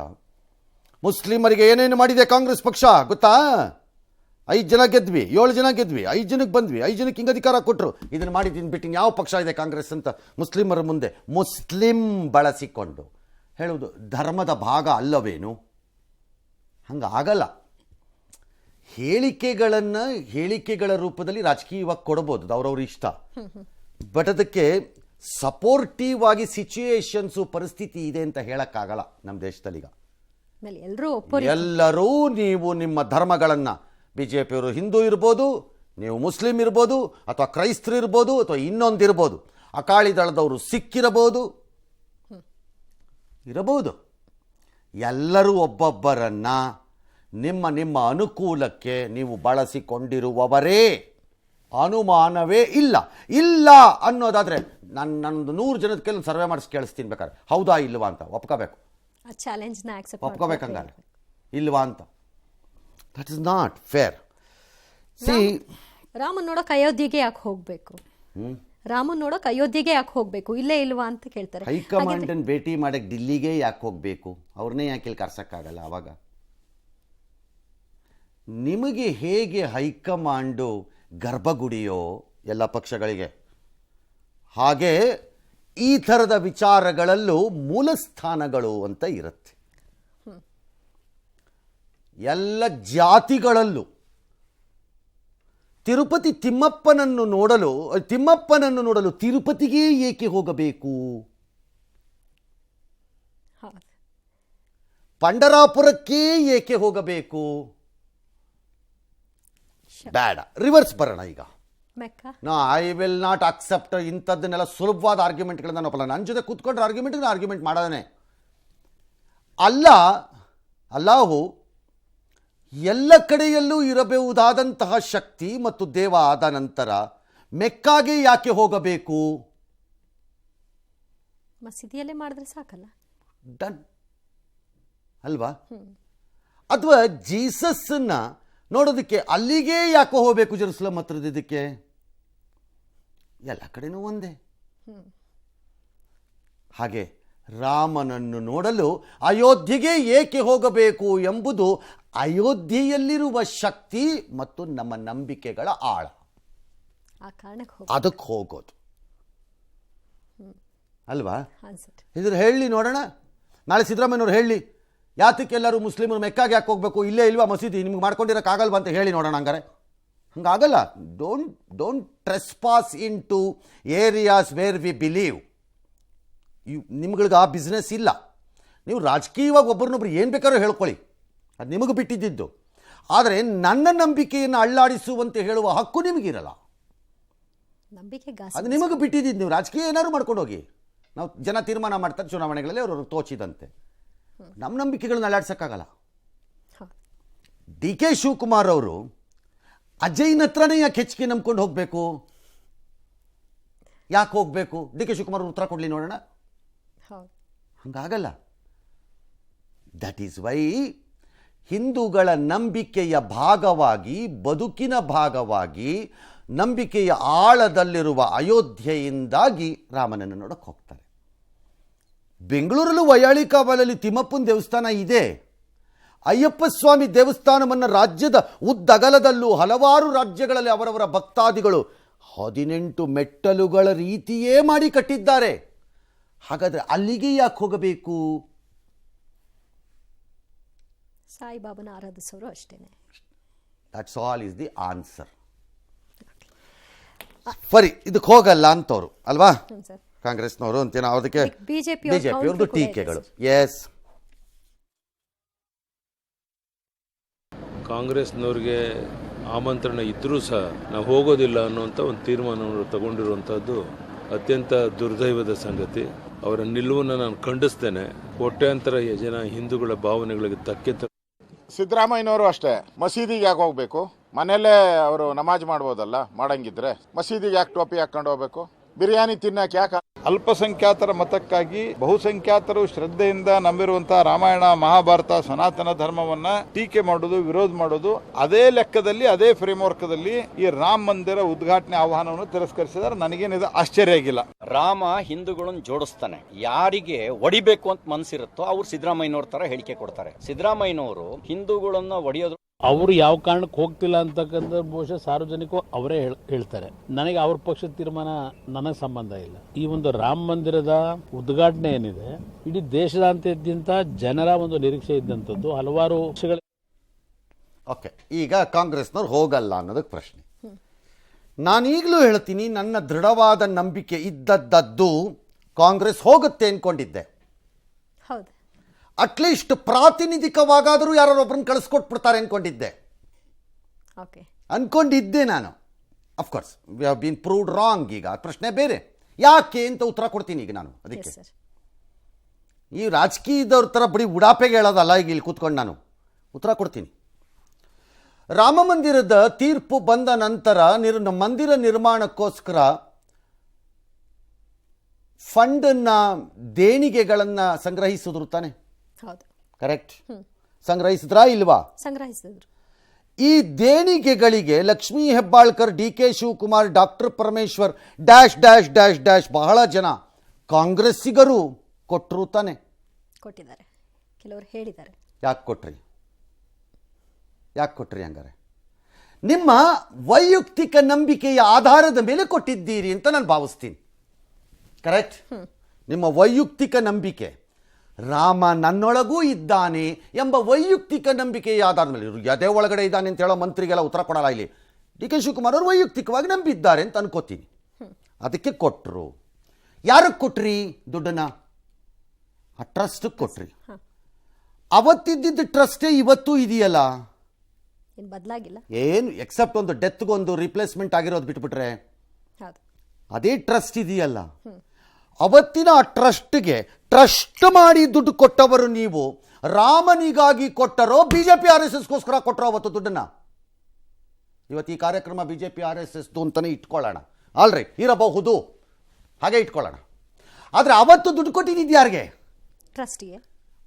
ಮುಸ್ಲಿಮರಿಗೆ ಏನೇನು ಮಾಡಿದೆ ಕಾಂಗ್ರೆಸ್ ಪಕ್ಷ ಗೊತ್ತಾ? 5 ಜನ ಗೆದ್ವಿ, 7 ಜನ ಗೆದ್ವಿ, 5 ಜನಕ್ಕೆ ಬಂದ್ವಿ, 5 ಜನಕ್ಕೆ ಹಿಂಗೆ ಅಧಿಕಾರ ಕೊಟ್ಟರು, ಇದನ್ನು ಮಾಡಿದ್ದೀನಿ ಬಿಟ್ಟಿನ ಯಾವ ಪಕ್ಷ ಇದೆ ಕಾಂಗ್ರೆಸ್ ಅಂತ ಮುಸ್ಲಿಮರ ಮುಂದೆ ಮುಸ್ಲಿಂ ಬಳಸಿಕೊಂಡು ಹೇಳುವುದು ಧರ್ಮದ ಭಾಗ ಅಲ್ಲವೇನು? ಹಂಗಾಗಲ್ಲ. ಹೇಳಿಕೆಗಳ ರೂಪದಲ್ಲಿ ರಾಜಕೀಯವಾಗಿ ಕೊಡಬಹುದು, ಅವ್ರವ್ರ ಇಷ್ಟ. ಬಟ್ ಅದಕ್ಕೆ ಸಪೋರ್ಟಿವ್ ಆಗಿ ಸಿಚುಯೇಷನ್ಸು, ಪರಿಸ್ಥಿತಿ ಇದೆ ಅಂತ ಹೇಳಕ್ಕಾಗಲ್ಲ ನಮ್ಮ ದೇಶದಲ್ಲೀಗ. ಎಲ್ಲರೂ ನೀವು ನಿಮ್ಮ ಧರ್ಮಗಳನ್ನು, ಬಿಜೆಪಿಯವರು ಹಿಂದೂ ಇರ್ಬೋದು, ನೀವು ಮುಸ್ಲಿಂ ಇರ್ಬೋದು, ಅಥವಾ ಕ್ರೈಸ್ತರು ಇರ್ಬೋದು, ಅಥವಾ ಇನ್ನೊಂದಿರ್ಬೋದು, ಅಕಾಲಿ ದಳದವರು ಸಿಖ್ ಇರಬಹುದು, ಎಲ್ಲರೂ ಒಬ್ಬೊಬ್ಬರನ್ನ ನಿಮ್ಮ ನಿಮ್ಮ ಅನುಕೂಲಕ್ಕೆ ನೀವು ಬಳಸಿಕೊಂಡಿರುವವರೇ. ಅನುಮಾನವೇ ಇಲ್ಲ. ಇಲ್ಲ ಅನ್ನೋದಾದರೆ ನನ್ನೊಂದು 100 ಜನದ ಕೈಲಿ ಸರ್ವೆ ಮಾಡಿಸಿ ಕೇಳಿಸ್ತೀನಿ ಬೇಕಾದ್ರೆ, ಹೌದಾ ಇಲ್ವಾ ಅಂತ ಒಪ್ಕೋಬೇಕು. ಒಪ್ಕೋಬೇಕಂಗಾರೆ ಇಲ್ವಾ ಅಂತ. That is not fair. C, Raman ನೋಡಕ್ ಅಯೋಧ್ಯೆಗೆ ಯಾಕೆ ಹೋಗ್ಬೇಕು? ರಾಮನ್ ನೋಡಕ್ ಅಯೋಧ್ಯೆಗೆ ಯಾಕೆ ಹೋಗ್ಬೇಕು? ಇಲ್ಲೇ ಇಲ್ವಾ ಅಂತ ಕೇಳ್ತಾರೆ. ಹೈಕಮಾಂಡ್ ಭೇಟಿ ಮಾಡಕ್ಕೆ ಡಿಲ್ಲಿಗೆ ಯಾಕೆ ಹೋಗ್ಬೇಕು? ಅವ್ರನ್ನೇ ಯಾಕೆ ಇಲ್ಲಿ ಕರ್ಸಕ್ಕಾಗಲ್ಲ? ಅವಾಗ ನಿಮಗೆ ಹೇಗೆ ಹೈಕಮಾಂಡು ಗರ್ಭಗುಡಿಯೋ ಎಲ್ಲ ಪಕ್ಷಗಳಿಗೆ, ಹಾಗೆ ಈ ಥರದ ವಿಚಾರಗಳಲ್ಲೂ ಮೂಲ ಸ್ಥಾನಗಳು ಅಂತ ಇರುತ್ತೆ. ಎಲ್ಲ ಜಾತಿಗಳಲ್ಲೂ ತಿಮ್ಮಪ್ಪನನ್ನು ನೋಡಲು ತಿರುಪತಿಗೆ ಏಕೆ ಹೋಗಬೇಕು? ಪಂಡರಾಪುರಕ್ಕೆ ಏಕೆ ಹೋಗಬೇಕು? ಬೇಡ, ರಿವರ್ಸ್ ಬರೋಣ. ಈಗ ಐ ವಿಲ್ ನಾಟ್ ಅಕ್ಸೆಪ್ಟ್ ಇಂಥದ್ದನ್ನೆಲ್ಲ ಸುಲಭವಾದ ಆರ್ಗ್ಯುಮೆಂಟ್ಗಳನ್ನ ಒಪ್ಪಲ್ಲ. ನನ್ನ ಜೊತೆ ಕೂತ್ಕೊಂಡ್ರೆ ಆರ್ಗ್ಯುಮೆಂಟ್ ಮಾಡೋದೇ ಅಲ್ಲಾಹು ಎಲ್ಲ ಕಡೆಯಲ್ಲೂ ಇರಬಹುದಾದಂತಹ ಶಕ್ತಿ ಮತ್ತು ದೇವ ಆದ ನಂತರ ಮೆಕ್ಕಾಗೆ ಯಾಕೆ ಹೋಗಬೇಕು? ಮಸೀದಿಯಲ್ಲೇ ಮಾಡಿದ್ರೆ ಸಾಕಲ್ಲ, ಡನ್ ಅಲ್ವಾ? ಅಥವಾ ಜೀಸಸ್ನ ನೋಡೋದಕ್ಕೆ ಅಲ್ಲಿಗೆ ಯಾಕೆ ಹೋಗಬೇಕು? ಜೆರುಸಲೇಮ್ ಹತ್ರದ ಇದಕ್ಕೆ ಎಲ್ಲ ಕಡೆನೂ ಒಂದೇ. ಹಾಗೆ ರಾಮನನ್ನು ನೋಡಲು ಅಯೋಧ್ಯೆಗೆ ಏಕೆ ಹೋಗಬೇಕು ಎಂಬುದು ಅಯೋಧ್ಯೆಯಲ್ಲಿರುವ ಶಕ್ತಿ ಮತ್ತು ನಮ್ಮ ನಂಬಿಕೆಗಳ ಆಳ. ಆ ಕಾರಣಕ್ಕೆ ಅದಕ್ಕೆ ಹೋಗೋದು ಅಲ್ವಾ? ಅನ್ಸುತ್ತೆ. ಇದ್ರ ಹೇಳಿ ನೋಡೋಣ. ನಾಳೆ ಸಿದ್ದರಾಮಯ್ಯನವ್ರು ಹೇಳಿ, ಯಾತಕ್ಕೆಲ್ಲರೂ ಮುಸ್ಲಿಮರು ಮೆಕ್ಕಾಗೆ ಯಾಕೆ ಹೋಗ್ಬೇಕು, ಇಲ್ಲೇ ಇಲ್ವಾ ಮಸೀದಿ, ನಿಮ್ಗೆ ಮಾಡ್ಕೊಂಡಿರೋಕ್ಕಾಗಲ್ವಾ ಅಂತ ಹೇಳಿ ನೋಡೋಣ. ಹಂಗಾರೆ ಹಂಗಾಗಲ್ಲ. Don't trespass into areas where we believe. ನಿಮ್ಗಳಿಗೆ ಆ ಬಿಸ್ನೆಸ್ ಇಲ್ಲ. ನೀವು ರಾಜಕೀಯವಾಗಿ ಒಬ್ಬರನ್ನೊಬ್ರು ಏನು ಬೇಕಾದ್ರೂ ಹೇಳ್ಕೊಳ್ಳಿ, ಅದು ನಿಮಗೆ ಬಿಟ್ಟಿದ್ದು. ಆದರೆ ನನ್ನ ನಂಬಿಕೆಯನ್ನು ಅಳ್ಳಾಡಿಸುವಂತೆ ಹೇಳುವ ಹಕ್ಕು ನಿಮಗಿರಲ್ಲ. ನಂಬಿಕೆ ಅದು ನಿಮಗೆ ಬಿಟ್ಟಿದ್ದು. ನೀವು ರಾಜಕೀಯ ಏನಾದ್ರು ಮಾಡ್ಕೊಂಡು ಹೋಗಿ, ನಾವು ಜನ ತೀರ್ಮಾನ ಮಾಡ್ತಾರೆ ಚುನಾವಣೆಗಳಲ್ಲಿ ಅವರು ತೋಚಿದಂತೆ. ನಮ್ಮ ನಂಬಿಕೆಗಳನ್ನ ಅಳ್ಳಾಡ್ಸೋಕ್ಕಾಗಲ್ಲ. ಡಿ ಕೆ ಶಿವಕುಮಾರ್ ಅವರು ಅಜಯ್ನ ಹತ್ರನೇ ಯಾಕೆ ಹೆಚ್ಚಿಗೆ ನಂಬ್ಕೊಂಡು ಹೋಗಬೇಕು? ಯಾಕೆ ಹೋಗಬೇಕು? ಡಿ ಕೆ ಶಿವಕುಮಾರ್ ಉತ್ತರ ಕೊಡಲಿ ನೋಡೋಣ. ಹಂಗಾಗಲ್ಲ. ದಟ್ ಈಸ್ ವೈ ಹಿಂದೂಗಳ ನಂಬಿಕೆಯ ಭಾಗವಾಗಿ, ಬದುಕಿನ ಭಾಗವಾಗಿ, ನಂಬಿಕೆಯ ಆಳದಲ್ಲಿರುವ ಅಯೋಧ್ಯೆಯಿಂದಾಗಿ ರಾಮನನ್ನು ನೋಡಕ್ಕೆ ಹೋಗ್ತಾರೆ. ಬೆಂಗಳೂರಲ್ಲೂ ವೈಯಾಳಿಕಾಬಾಲಲ್ಲಿ ತಿಮ್ಮಪ್ಪನ ದೇವಸ್ಥಾನ ಇದೆ. ಅಯ್ಯಪ್ಪ ಸ್ವಾಮಿ ದೇವಸ್ಥಾನವನ್ನು ರಾಜ್ಯದ ಉದ್ದಗಲದಲ್ಲೂ ಹಲವಾರು ರಾಜ್ಯಗಳಲ್ಲಿ ಅವರವರ ಭಕ್ತಾದಿಗಳು 18 ಮೆಟ್ಟಲುಗಳ ರೀತಿಯೇ ಮಾಡಿ ಕಟ್ಟಿದ್ದಾರೆ. ಹಾಗಾದರೆ ಅಲ್ಲಿಗೆ ಯಾಕೆ ಹೋಗಬೇಕು? ಸಾಯಿಬಾಬನ ಆರಾಧಿಸೋರು ಅಷ್ಟೇನೆ. That's all is the answer. ಸರಿ, ಇದಕ್ಕೆ ಹೋಗಲ್ಲ ಅಂತವ್ರು ಅಲ್ವಾ ಕಾಂಗ್ರೆಸ್ನವರು ಅಂತೇನೋ, ಅದಕ್ಕೆ ಬಿಜೆಪಿಯವ್ರದ್ದು ಟೀಕೆಗಳು. ಎಸ್, ಕಾಂಗ್ರೆಸ್ನವ್ರಿಗೆ ಆಮಂತ್ರಣ ಇದ್ದರೂ ಸಹ ನಾವು ಹೋಗೋದಿಲ್ಲ ಅನ್ನುವಂಥ ಒಂದು ತೀರ್ಮಾನವನ್ನು ತಗೊಂಡಿರುವಂಥದ್ದು ಅತ್ಯಂತ ದುರ್ದೈವದ ಸಂಗತಿ. ಅವರ ನಿಲುವನ್ನು ನಾನು ಖಂಡಿಸ್ತೇನೆ. ಕೋಟ್ಯಾಂತರ ಜನ ಹಿಂದೂಗಳ ಭಾವನೆಗಳಿಗೆ ತಕ್ಕೆ ಸಿದ್ದರಾಮಯ್ಯನವರು ಅಷ್ಟೇ, ಮಸೀದಿಗೆ ಯಾಕೆ ಹೋಗ್ಬೇಕು? ಮನೆಯಲ್ಲೇ ಅವರು ನಮಾಜ್ ಮಾಡ್ಬೋದಲ್ಲ, ಮಾಡಂಗಿದ್ರೆ ಮಸೀದಿಗೆ ಯಾಕೆ ಟೋಪಿ ಹಾಕೊಂಡು ಹೋಗ್ಬೇಕು? ಬಿರಿಯಾನಿ ತಿನ್ನಕ್ಕೆ ಯಾಕೆ? ಅಲ್ಪಸಂಖ್ಯಾತರ ಮತಕ್ಕಾಗಿ ಬಹುಸಂಖ್ಯಾತರು ಶ್ರದ್ಧೆಯಿಂದ ನಂಬಿರುವಂತಹ ರಾಮಾಯಣ, ಮಹಾಭಾರತ, ಸನಾತನ ಧರ್ಮವನ್ನ ಟೀಕೆ ಮಾಡೋದು, ವಿರೋಧ ಮಾಡೋದು, ಅದೇ ಲೆಕ್ಕದಲ್ಲಿ, ಅದೇ ಫ್ರೇಮ್ವರ್ಕ್ದಲ್ಲಿ ಈ ರಾಮ ಮಂದಿರ ಉದ್ಘಾಟನೆ ಆಹ್ವಾನವನ್ನು ತಿರಸ್ಕರಿಸಿದರೆ ನನಗೇನಿದೆ ಆಶ್ಚರ್ಯ ಆಗಿಲ್ಲ. ರಾಮ ಹಿಂದೂಗಳನ್ನು ಜೋಡಿಸ್ತಾನೆ. ಯಾರಿಗೆ ಒಡಿಬೇಕು ಅಂತ ಮನಸ್ಸಿರುತ್ತೋ ಅವ್ರು ಸಿದ್ದರಾಮಯ್ಯನವ್ರ ತರ ಹೇಳಿಕೆ ಕೊಡ್ತಾರೆ. ಸಿದ್ದರಾಮಯ್ಯನವರು ಹಿಂದೂಗಳನ್ನ ಒಡೆಯೋದು ಅವರು ಯಾವ ಕಾರಣಕ್ಕೆ ಹೋಗ್ತಿಲ್ಲ ಅಂತಕ್ಕಂಥ ಬಹುಶಃ ಸಾರ್ವಜನಿಕರು ಅವರೇ ಹೇಳ್ತಾರೆ. ನನಗೆ ಅವ್ರ ಪಕ್ಷದ ತೀರ್ಮಾನ ನನಗೆ ಸಂಬಂಧ ಇಲ್ಲ. ಈ ಒಂದು ರಾಮ ಮಂದಿರದ ಉದ್ಘಾಟನೆ ಏನಿದೆ, ಇಡೀ ದೇಶದಾದ್ಯಂತ ಜನರ ಒಂದು ನಿರೀಕ್ಷೆ ಇದ್ದಂಥದ್ದು ಹಲವಾರು ವರ್ಷಗಳ. ಓಕೆ, ಈಗ ಕಾಂಗ್ರೆಸ್ನವ್ರು ಹೋಗಲ್ಲ ಅನ್ನೋದಕ್ಕೆ ಪ್ರಶ್ನೆ. ನಾನೀಗಲೂ ಹೇಳ್ತೀನಿ, ನನ್ನ ದೃಢವಾದ ನಂಬಿಕೆ ಇದ್ದದ್ದು ಕಾಂಗ್ರೆಸ್ ಹೋಗುತ್ತೆ ಅಂದ್ಕೊಂಡಿದ್ದೆ. ಹೌದು, ಅಟ್ಲೀಸ್ಟ್ ಪ್ರಾತಿನಿಧಿಕವಾಗಾದರೂ ಯಾರೊಬ್ಬರನ್ನ ಕಳಿಸ್ಕೊಟ್ಬಿಡ್ತಾರೆ ಅಂದ್ಕೊಂಡಿದ್ದೆ. ಅಂದ್ಕೊಂಡಿದ್ದೆ ನಾನು. Of course we have been proved wrong. ಈಗ ಪ್ರಶ್ನೆ ಬೇರೆ, ಯಾಕೆ ಅಂತ ಉತ್ತರ ಕೊಡ್ತೀನಿ ಈಗ ನಾನು. ಅದಕ್ಕೆ ಈ ರಾಜಕೀಯದವ್ರ ಥರ ಬರೀ ಉಡಾಪೆಗೆ ಹೇಳೋದಲ್ಲ. ಈಗ ಇಲ್ಲಿ ಕೂತ್ಕೊಂಡು ನಾನು ಉತ್ತರ ಕೊಡ್ತೀನಿ. ರಾಮ ಮಂದಿರದ ತೀರ್ಪು ಬಂದ ನಂತರ ಮಂದಿರ ನಿರ್ಮಾಣಕ್ಕೋಸ್ಕರ ಫಂಡನ್ನು, ದೇಣಿಗೆಗಳನ್ನು ಸಂಗ್ರಹಿಸಿದ್ರು ತಾನೆ? ಕರೆಕ್ಟ್. ಸಂಗ್ರಹಿಸಿದ್ರಾ ಇಲ್ವಾ? ಸಂಗ್ರಹಿಸಿದ್ರು. ಈ ದೇಣಿಗೆಗಳಿಗೆ Lakshmi Hebbalkar, D K Shivakumar, doctor Parameshwar dash dash dash dash ಬಹಳ ಜನ ಕಾಂಗ್ರೆಸ್ಸಿಗರು ಕೊಟ್ಟರು ತಾನೆ? ಕೊಟ್ಟಿದ್ದಾರೆ, ಕೆಲವರು ಹೇಳಿದ್ದಾರೆ. ಯಾಕೆ ಕೊಟ್ರಿ ಹಂಗಾರೆ? ನಿಮ್ಮ ವೈಯಕ್ತಿಕ ನಂಬಿಕೆಯ ಆಧಾರದ ಮೇಲೆ ಕೊಟ್ಟಿದ್ದೀರಿ ಅಂತ ನಾನು ಭಾವಿಸ್ತೀನಿ. ಕರೆಕ್ಟ್? ನಿಮ್ಮ ವೈಯಕ್ತಿಕ ನಂಬಿಕೆ, ರಾಮ ನನ್ನೊಳಗೂ ಇದ್ದಾನೆ ಎಂಬ ವೈಯಕ್ತಿಕ ನಂಬಿಕೆಯ ಆಧಾರದ ಮೇಲೆ. ಯದೇ ಒಳಗಡೆ ಇದ್ದಾನೆ ಅಂತ ಹೇಳೋ ಮಂತ್ರಿಗೆಲ್ಲ ಉತ್ತರ ಕೊಡಲ್ಲ. ಇಲ್ಲಿ ಡಿ ಕೆ ಶಿವಕುಮಾರ್ ಅವರು ವೈಯಕ್ತಿಕವಾಗಿ ನಂಬಿದ್ದಾರೆ ಅಂತ ಅನ್ಕೋತೀನಿ. ಅದಕ್ಕೆ ಕೊಟ್ಟರು. ಯಾರಿಗೆ ಕೊಟ್ರಿ ದುಡ್ಡನ್ನು? ಆ ಟ್ರಸ್ಟಿಗೆ ಕೊಟ್ರಿ. ಅವತ್ತಿದ್ದ ಟ್ರಸ್ಟೇ ಇವತ್ತು ಇದೆಯಲ್ಲ, ಬದಲಾಗಿಲ್ಲ ಏನು, ಎಕ್ಸೆಪ್ಟ್ ಒಂದು ಡೆತ್ಗೊಂದು ರಿಪ್ಲೇಸ್ಮೆಂಟ್ ಆಗಿರೋದು ಬಿಟ್ಬಿಟ್ರೆ ಅದೇ ಟ್ರಸ್ಟ್ ಇದೆಯಲ್ಲ. ಅವತ್ತಿನ ಆ ಟ್ರಸ್ಟ್ಗೆ ಟ್ರಸ್ಟ್ ಮಾಡಿ ದುಡ್ಡು ಕೊಟ್ಟವರು ನೀವು. ರಾಮನಿಗಾಗಿ ಕೊಟ್ಟರೋ ಬಿಜೆಪಿ RSSಗೋಸ್ಕರ ಕೊಟ್ಟರೋ ಅವತ್ತು ದುಡ್ಡನ್ನು? ಇವತ್ತು ಈ ಕಾರ್ಯಕ್ರಮ ಬಿಜೆಪಿ RSS ಅಂತಲೇ ಇಟ್ಕೊಳ್ಳೋಣ, ಆಲ್ರಿ ಇರಬಹುದು, ಹಾಗೆ ಇಟ್ಕೊಳ್ಳೋಣ. ಆದರೆ ಅವತ್ತು ದುಡ್ಡು ಕೊಟ್ಟಿದ್ದು ಯಾರಿಗೆ? ಟ್ರಸ್ಟಿಗೆ.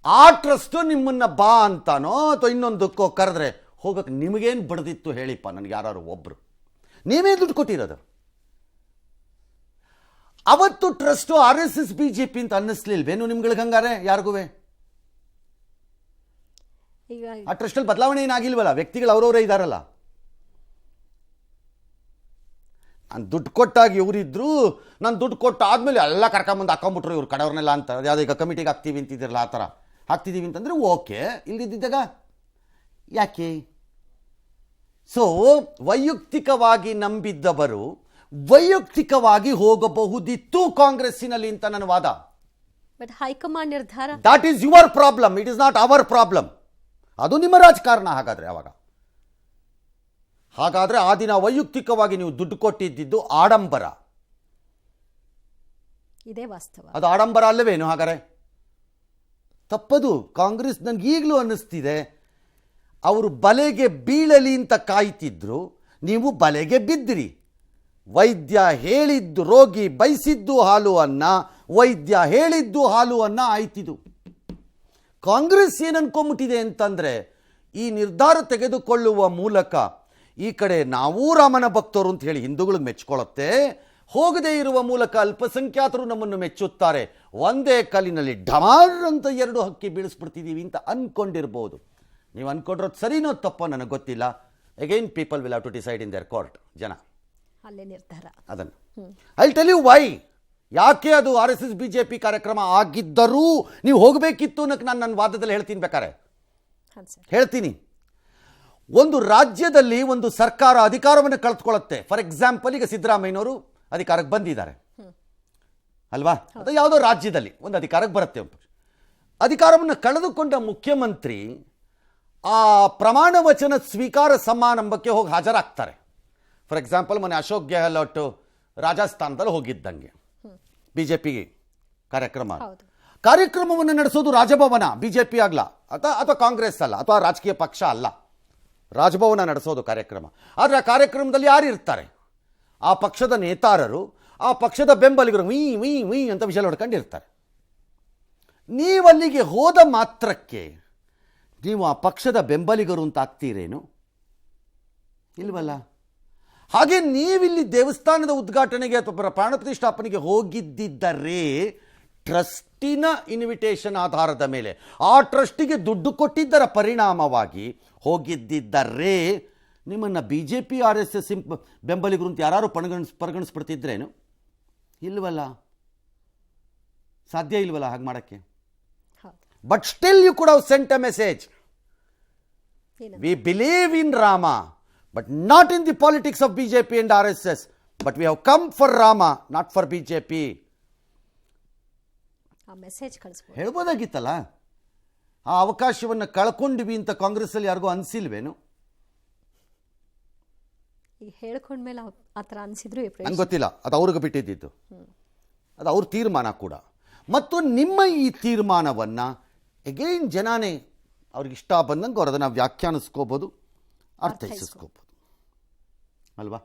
ಆ ಟ್ರಸ್ಟು ನಿಮ್ಮನ್ನು ಬಾ ಅಂತಾನೋ ಅಥವಾ ಇನ್ನೊಂದಕ್ಕೋ ಕರೆದ್ರೆ ಹೋಗೋಕ್ಕೆ ನಿಮಗೇನು ಬಡ್ದಿತ್ತು ಹೇಳಿಪ್ಪ ನನಗೆ ಯಾರು ಒಬ್ಬರು? ನೀವೇ ದುಡ್ಡು ಕೊಟ್ಟಿರೋದು. ಅವತ್ತು ಟ್ರಸ್ಟು RSS BJP ಅಂತ ಅನ್ನಿಸ್ಲಿಲ್ವೇನು ನಿಮ್ಗಳಿಗೆ ಹಂಗಾರೆ ಯಾರಿಗೂ? ಈಗ ಆ ಟ್ರಸ್ಟಲ್ಲಿ ಬದಲಾವಣೆ ಏನಾಗಿಲ್ವಲ್ಲ, ವ್ಯಕ್ತಿಗಳು ಅವರವರೇ ಇದ್ದಾರಲ್ಲ. ನಾನು ದುಡ್ಡು ಕೊಟ್ಟಾಗ ಇವರಿದ್ರು, ನಾನು ದುಡ್ಡು ಕೊಟ್ಟು ಆದಮೇಲೆ ಎಲ್ಲ ಕರ್ಕೊಂಬಂದು ಹಾಕೊಂಬಿಟ್ರು ಇವ್ರು ಕಡೆಯವ್ರನ್ನೆಲ್ಲ ಅಂತ. ಯಾವುದೋ ಈಗ ಕಮಿಟಿಗೆ ಹಾಕ್ತೀವಿ ಅಂತಿದ್ದಿರಲ್ಲ, ಆ ಥರ ಹಾಕ್ತಿದ್ದೀವಿ ಅಂತಂದರೆ ಓಕೆ, ಇಲ್ದಿದ್ದಾಗ ಯಾಕೆ? ಸೊ ವೈಯಕ್ತಿಕವಾಗಿ ನಂಬಿದ್ದವರು ವೈಯಕ್ತಿಕವಾಗಿ ಹೋಗಬಹುದಿತ್ತು ಕಾಂಗ್ರೆಸ್ಸಿನಲ್ಲಿ ಅಂತ ನನ್ನ ವಾದ. ಬಟ್ ಹೈಕಮಾಂಡ್ ನಿರ್ಧಾರ. That is your problem, it is not hour problem. ಅದು ನಿಮ್ಮ ರಾಜಕಾರಣ. ಹಾಗಾದರೆ ಆ ದಿನ ವೈಯಕ್ತಿಕವಾಗಿ ನೀವು ದುಡ್ಡು ಕೊಟ್ಟಿದ್ದು ಆಡಂಬರ. ಇದೇ ವಾಸ್ತವ. ಅದು ಆಡಂಬರ ಅಲ್ಲವೇನು? ಹಾಗಾದರೆ ತಪ್ಪದು. ಕಾಂಗ್ರೆಸ್ ನನಗೆ ಈಗಲೂ ಅನ್ನಿಸ್ತಿದೆ, ಅವರು ಬಲೆಗೆ ಬೀಳಲಿ ಅಂತ ಕಾಯ್ತಿದ್ರು, ನೀವು ಬಲೆಗೆ ಬಿದ್ದಿರಿ. ವೈದ್ಯ ಹೇಳಿದ್ದು ರೋಗಿ ಬಯಸಿದ್ದು ಹಾಲು ಅನ್ನ, ವೈದ್ಯ ಹೇಳಿದ್ದು ಹಾಲು ಅನ್ನ ಆಯ್ತಿದು. ಕಾಂಗ್ರೆಸ್ ಏನು ಅನ್ಕೊಂಬಿಟ್ಟಿದೆ ಅಂತಂದರೆ, ಈ ನಿರ್ಧಾರ ತೆಗೆದುಕೊಳ್ಳುವ ಮೂಲಕ ಈ ಕಡೆ ನಾವೂ ರಾಮನ ಭಕ್ತರು ಅಂತ ಹೇಳಿ ಹಿಂದೂಗಳಿಗೆ ಮೆಚ್ಕೊಳ್ಳುತ್ತೆ, ಹೋಗದೇ ಇರುವ ಮೂಲಕ ಅಲ್ಪಸಂಖ್ಯಾತರು ನಮ್ಮನ್ನು ಮೆಚ್ಚುತ್ತಾರೆ, ಒಂದೇ ಕಲ್ಲಿನಲ್ಲಿ ಢಮಾರ್ ಅಂತ 2 ಹಕ್ಕಿ ಬೀಳಿಸ್ಬಿಡ್ತಿದ್ದೀವಿ ಅಂತ ಅಂದ್ಕೊಂಡಿರ್ಬೋದು. ನೀವು ಅಂದ್ಕೊಂಡಿರೋದು ಸರಿನೋ ತಪ್ಪೋ ನನಗೆ ಗೊತ್ತಿಲ್ಲ. Again people will have to decide in their court. ಜನ ಅಲ್ಲೇ ನಿರ್ಧಾರ. ಅದನ್ನು ಐ ಟೆಲ್ ಯು ವೈ. ಯಾಕೆ ಅದು RSS BJP ಕಾರ್ಯಕ್ರಮ ಆಗಿದ್ದರೂ ನೀವು ಹೋಗಬೇಕಿತ್ತು ಅನ್ನೋಕ್ಕೆ ನಾನು ನನ್ನ ವಾದದಲ್ಲಿ ಹೇಳ್ತೀನಿ. ಬೇಕಾರೆ ಹೇಳ್ತೀನಿ. ಒಂದು ರಾಜ್ಯದಲ್ಲಿ ಒಂದು ಸರ್ಕಾರ ಅಧಿಕಾರವನ್ನು ಕಳೆದುಕೊಳ್ಳುತ್ತೆ. ಫಾರ್ ಎಕ್ಸಾಂಪಲ್, ಈಗ ಸಿದ್ದರಾಮಯ್ಯನವರು ಅಧಿಕಾರಕ್ಕೆ ಬಂದಿದ್ದಾರೆ ಅಲ್ವಾ? ಅದು ಯಾವುದೋ ರಾಜ್ಯದಲ್ಲಿ ಒಂದು ಅಧಿಕಾರಕ್ಕೆ ಬರುತ್ತೆ. ಅಧಿಕಾರವನ್ನು ಕಳೆದುಕೊಂಡ ಮುಖ್ಯಮಂತ್ರಿ ಆ ಪ್ರಮಾಣ ವಚನ ಸ್ವೀಕಾರ ಸಮಾರಂಭಕ್ಕೆ ಹೋಗಿ ಹಾಜರಾಗ್ತಾರೆ. ಫಾರ್ ಎಕ್ಸಾಂಪಲ್, ಮೊನ್ನೆ ಅಶೋಕ್ ಗೆಹ್ಲೋಟ್ ರಾಜಸ್ಥಾನದಲ್ಲಿ ಹೋಗಿದ್ದಂಗೆ BJP ಕಾರ್ಯಕ್ರಮವನ್ನು ನಡೆಸೋದು ರಾಜಭವನ. BJP ಆಗಲ್ಲ ಅಥವಾ ಕಾಂಗ್ರೆಸ್ ಅಲ್ಲ ಅಥವಾ ರಾಜಕೀಯ ಪಕ್ಷ ಅಲ್ಲ, ರಾಜಭವನ ನಡೆಸೋದು ಕಾರ್ಯಕ್ರಮ. ಆದರೆ ಆ ಕಾರ್ಯಕ್ರಮದಲ್ಲಿ ಯಾರು ಇರ್ತಾರೆ? ಆ ಪಕ್ಷದ ನೇತಾರರು, ಆ ಪಕ್ಷದ ಬೆಂಬಲಿಗರು ವೀ ವೀ ವೀ ಅಂತ ವಿಷಯ ಹೊಡ್ಕೊಂಡಿರ್ತಾರೆ. ನೀವಲ್ಲಿಗೆ ಹೋದ ಮಾತ್ರಕ್ಕೆ ನೀವು ಆ ಪಕ್ಷದ ಬೆಂಬಲಿಗರು ಅಂತ ಆಗ್ತೀರೇನು? ಇಲ್ವಲ್ಲ. ಹಾಗೆ ನೀವಿಲ್ಲಿ ದೇವಸ್ಥಾನದ ಉದ್ಘಾಟನೆಗೆ ಅಥವಾ ಪ್ರಾಣ ಪ್ರತಿಷ್ಠಾಪನೆಗೆ ಹೋಗಿದ್ದರೆ ಟ್ರಸ್ಟಿನ ಇನ್ವಿಟೇಷನ್ ಆಧಾರದ ಮೇಲೆ, ಆ ಟ್ರಸ್ಟಿಗೆ ದುಡ್ಡು ಕೊಟ್ಟಿದ್ದರ ಪರಿಣಾಮವಾಗಿ ಹೋಗಿದ್ದರೆ ನಿಮ್ಮನ್ನು BJP RSS ಬೆಂಬಲಿಗರು ಅಂತ ಯಾರು ಪರಿಗಣಿಸ್ಬಿಡ್ತಿದ್ರೇನು? ಇಲ್ವಲ್ಲ, ಸಾಧ್ಯ ಇಲ್ವಲ್ಲ ಹಾಗೆ ಮಾಡೋಕ್ಕೆ. But still you could have sent a message. We believe in Rama, but not in the politics of BJP and RSS, but we have come for Rama, not for BJP. ಆ message ಕಳಿಸ್ಬೋದು, ಹೇಳ್ಬೋದಾಗಿತ್ತಲ್ಲ. ಆ ಅವಕಾಶವನ್ನು ಕಳ್ಕೊಂಡ್ವಿ ಅಂತ ಕಾಂಗ್ರೆಸ್ಸಲ್ಲಿ ಯಾರಿಗೂ ಅನಿಸಿಲ್ವೇನು? ಈಗ ಹೇಳ್ಕೊಂಡ್ಮೇಲೆ ಆ ಥರ ಅನಿಸಿದ್ರು ನಂಗೆ ಗೊತ್ತಿಲ್ಲ, ಅದು ಅವ್ರಿಗೆ ಬಿಟ್ಟಿದ್ದು, ಅದು ಅವ್ರ ತೀರ್ಮಾನ ಕೂಡ. ಮತ್ತು ನಿಮ್ಮ ಈ ತೀರ್ಮಾನವನ್ನು ಎಗೈನ್ ಜನನೇ ಅವ್ರಿಗೆ ಇಷ್ಟ ಬಂದಂಗೆ ಅವ್ರು ಅದನ್ನು ವ್ಯಾಖ್ಯಾನಿಸ್ಕೋಬೋದು, ಅರ್ಥೈಸಿಸ್ಕೋಬೋದು ಅಲ್ವಾ?